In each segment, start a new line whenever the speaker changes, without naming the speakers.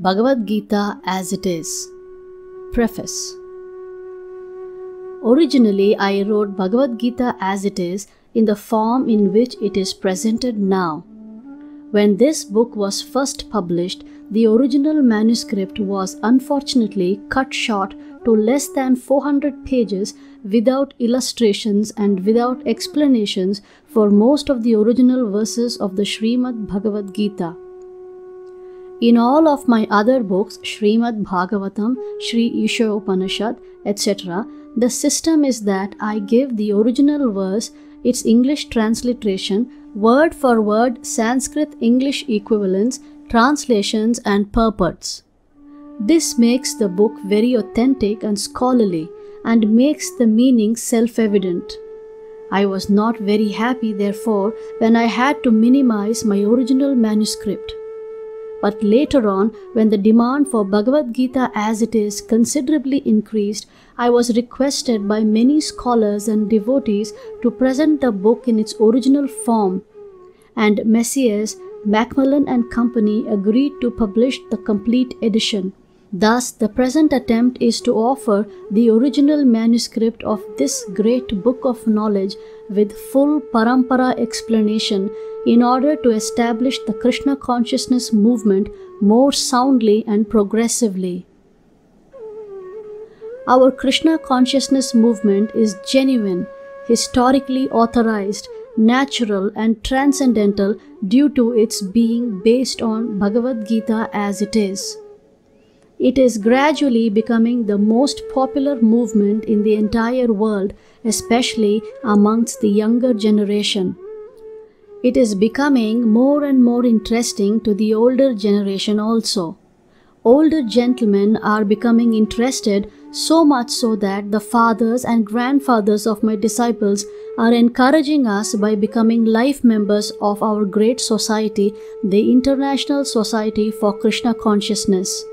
Bhagavad Gita as it is. Preface. Originally, I wrote Bhagavad Gita as it is in the form in which it is presented now. When this book was first published, the original manuscript was unfortunately cut short to less than 400 pages without illustrations and without explanations for most of the original verses of the Srimad Bhagavad Gita. In all of my other books, Srimad Bhagavatam, Sri Isha Upanishad, etc., the system is that I give the original verse, its English transliteration, word for word Sanskrit English equivalents, translations and purports. This makes the book very authentic and scholarly and makes the meaning self-evident. I was not very happy, therefore, when I had to minimize my original manuscript. But later on, when the demand for Bhagavad Gita as it is considerably increased, I was requested by many scholars and devotees to present the book in its original form, and Messrs. Macmillan and Company agreed to publish the complete edition. Thus, the present attempt is to offer the original manuscript of this great book of knowledge with full parampara explanation in order to establish the Krishna consciousness movement more soundly and progressively. Our Krishna consciousness movement is genuine, historically authorized, natural and transcendental due to its being based on Bhagavad Gita as it is. It is gradually becoming the most popular movement in the entire world, especially amongst the younger generation. It is becoming more and more interesting to the older generation also. Older gentlemen are becoming interested, so much so that the fathers and grandfathers of my disciples are encouraging us by becoming life members of our great society, the International Society for Krishna Consciousness.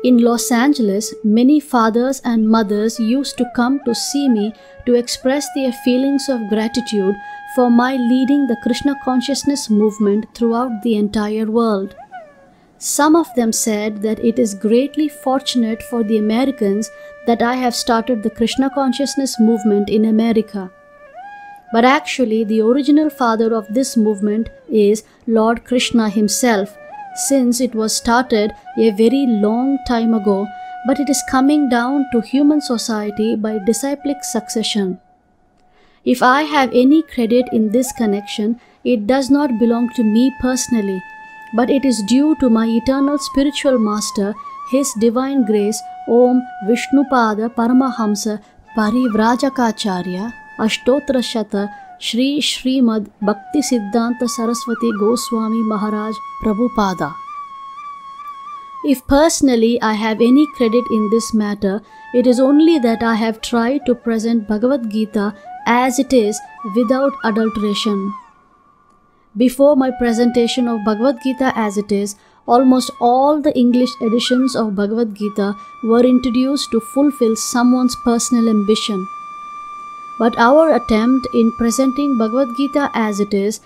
In Los Angeles, many fathers and mothers used to come to see me to express their feelings of gratitude for my leading the Krishna consciousness movement throughout the entire world. Some of them said that it is greatly fortunate for the Americans that I have started the Krishna consciousness movement in America. But actually, the original father of this movement is Lord Krishna himself, since it was started a very long time ago, but it is coming down to human society by disciplic succession. If I have any credit in this connection, it does not belong to me personally, but it is due to my eternal spiritual master, His Divine Grace, Om Vishnupada Paramahamsa Parivrajakaacharya Ashtotra Shata Shri Srimad Bhakti Siddhanta Saraswati Goswami Maharaj Prabhupada. If personally I have any credit in this matter, it is only that I have tried to present Bhagavad Gita as it is without adulteration. Before my presentation of Bhagavad Gita as it is, almost all the English editions of Bhagavad Gita were introduced to fulfill someone's personal ambition. But our attempt in presenting Bhagavad Gita as it is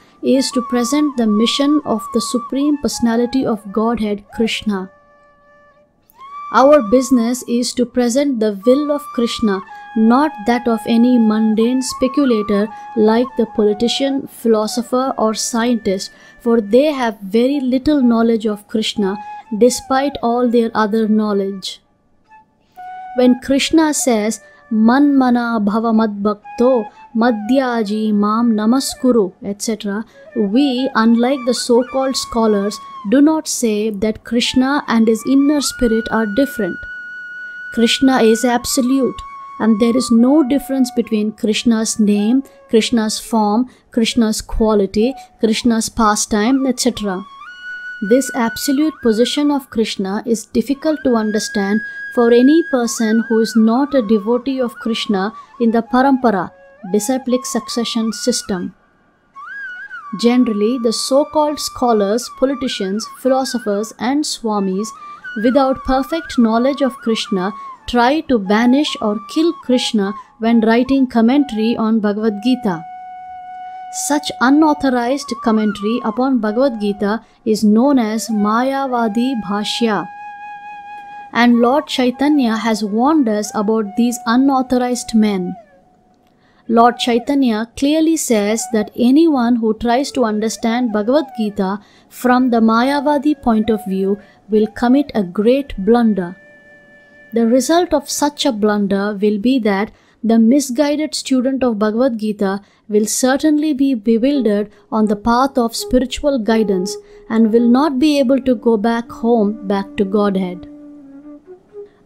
to present the mission of the Supreme Personality of Godhead, Krishna. Our business is to present the will of Krishna, not that of any mundane speculator like the politician, philosopher or scientist, for they have very little knowledge of Krishna despite all their other knowledge. When Krishna says, Manmana bhava madbhakto madhyaji mam namaskuru, etc., we, unlike the so-called scholars, do not say that Krishna and his inner spirit are different. Krishna is absolute, and there is no difference between Krishna's name, Krishna's form, Krishna's quality, Krishna's pastime, etc. This absolute position of Krishna is difficult to understand for any person who is not a devotee of Krishna in the parampara, disciplic succession system. Generally, the so-called scholars, politicians, philosophers and swamis, without perfect knowledge of Krishna, try to banish or kill Krishna when writing commentary on Bhagavad Gita. Such unauthorized commentary upon Bhagavad Gita is known as Mayavadi Bhashya. And Lord Chaitanya has warned us about these unauthorized men. Lord Chaitanya clearly says that anyone who tries to understand Bhagavad Gita from the Mayavadi point of view will commit a great blunder. The result of such a blunder will be that the misguided student of Bhagavad Gita will certainly be bewildered on the path of spiritual guidance and will not be able to go back home, back to Godhead.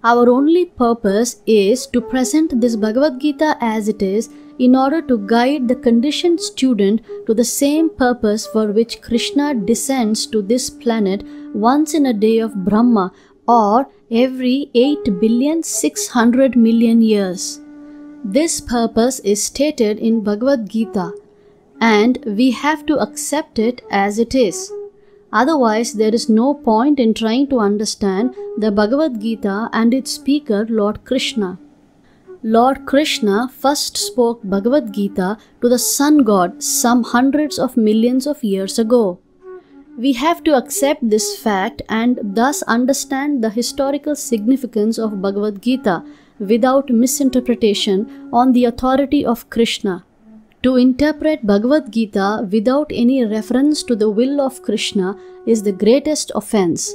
Our only purpose is to present this Bhagavad Gita as it is in order to guide the conditioned student to the same purpose for which Krishna descends to this planet once in a day of Brahma or every 8,600,000,000 years. This purpose is stated in Bhagavad Gita and we have to accept it as it is. Otherwise, there is no point in trying to understand the Bhagavad Gita and its speaker, Lord Krishna. Lord Krishna first spoke Bhagavad Gita to the sun god some hundreds of millions of years ago. We have to accept this fact and thus understand the historical significance of Bhagavad Gita without misinterpretation on the authority of Krishna. To interpret Bhagavad Gita without any reference to the will of Krishna is the greatest offense.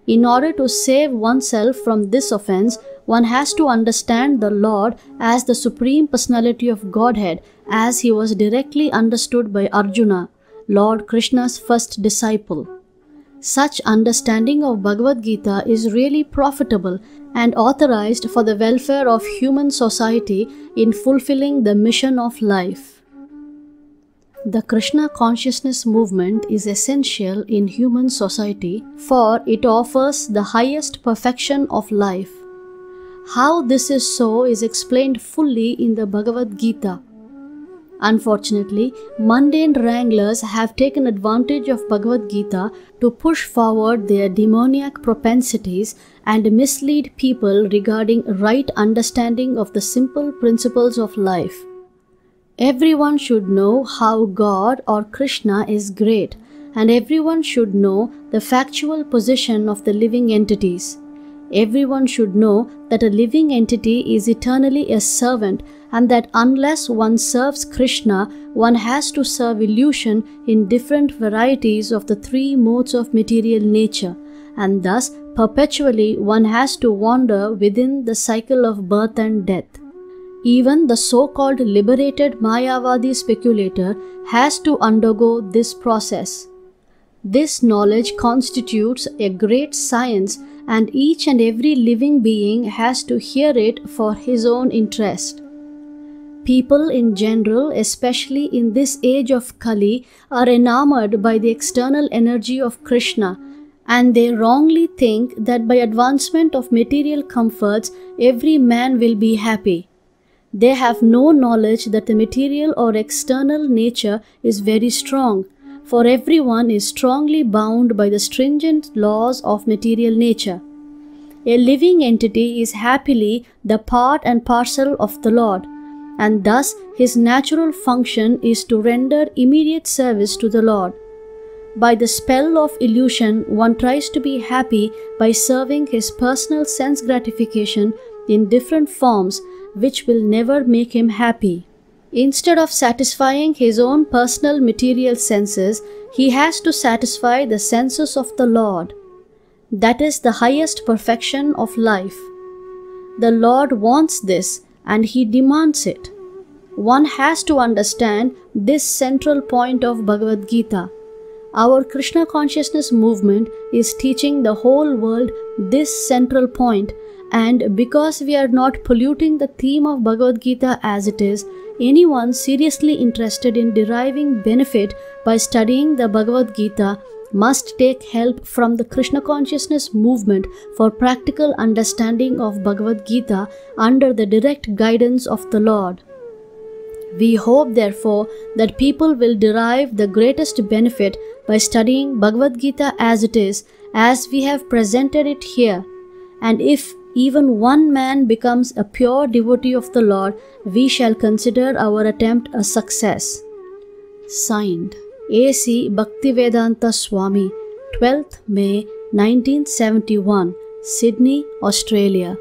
In order to save oneself from this offense, one has to understand the Lord as the Supreme Personality of Godhead as he was directly understood by Arjuna, Lord Krishna's first disciple. Such understanding of Bhagavad Gita is really profitable and authorized for the welfare of human society in fulfilling the mission of life. The Krishna consciousness movement is essential in human society for it offers the highest perfection of life. How this is so is explained fully in the Bhagavad Gita. Unfortunately, mundane wranglers have taken advantage of Bhagavad Gita to push forward their demoniac propensities and mislead people regarding right understanding of the simple principles of life. Everyone should know how God or Krishna is great, and everyone should know the factual position of the living entities. Everyone should know that a living entity is eternally a servant and that unless one serves Krishna, one has to serve illusion in different varieties of the three modes of material nature, and thus perpetually one has to wander within the cycle of birth and death. Even the so-called liberated Mayavadi speculator has to undergo this process. This knowledge constitutes a great science and each and every living being has to hear it for his own interest. People in general, especially in this age of Kali, are enamored by the external energy of Krishna, and they wrongly think that by advancement of material comforts, every man will be happy. They have no knowledge that the material or external nature is very strong, for everyone is strongly bound by the stringent laws of material nature. A living entity is happily the part and parcel of the Lord, and thus his natural function is to render immediate service to the Lord. By the spell of illusion, one tries to be happy by serving his personal sense gratification in different forms, which will never make him happy. Instead of satisfying his own personal material senses, he has to satisfy the senses of the Lord. That is the highest perfection of life. The Lord wants this and he demands it. One has to understand this central point of Bhagavad Gita. Our Krishna consciousness movement is teaching the whole world this central point, and because we are not polluting the theme of Bhagavad Gita as it is, anyone seriously interested in deriving benefit by studying the Bhagavad Gita must take help from the Krishna consciousness movement for practical understanding of Bhagavad Gita under the direct guidance of the Lord. We hope, therefore, that people will derive the greatest benefit by studying Bhagavad Gita as it is, as we have presented it here. And if even one man becomes a pure devotee of the Lord, we shall consider our attempt a success. Signed, A.C. Bhaktivedanta Swami, 12th May 1971, Sydney, Australia.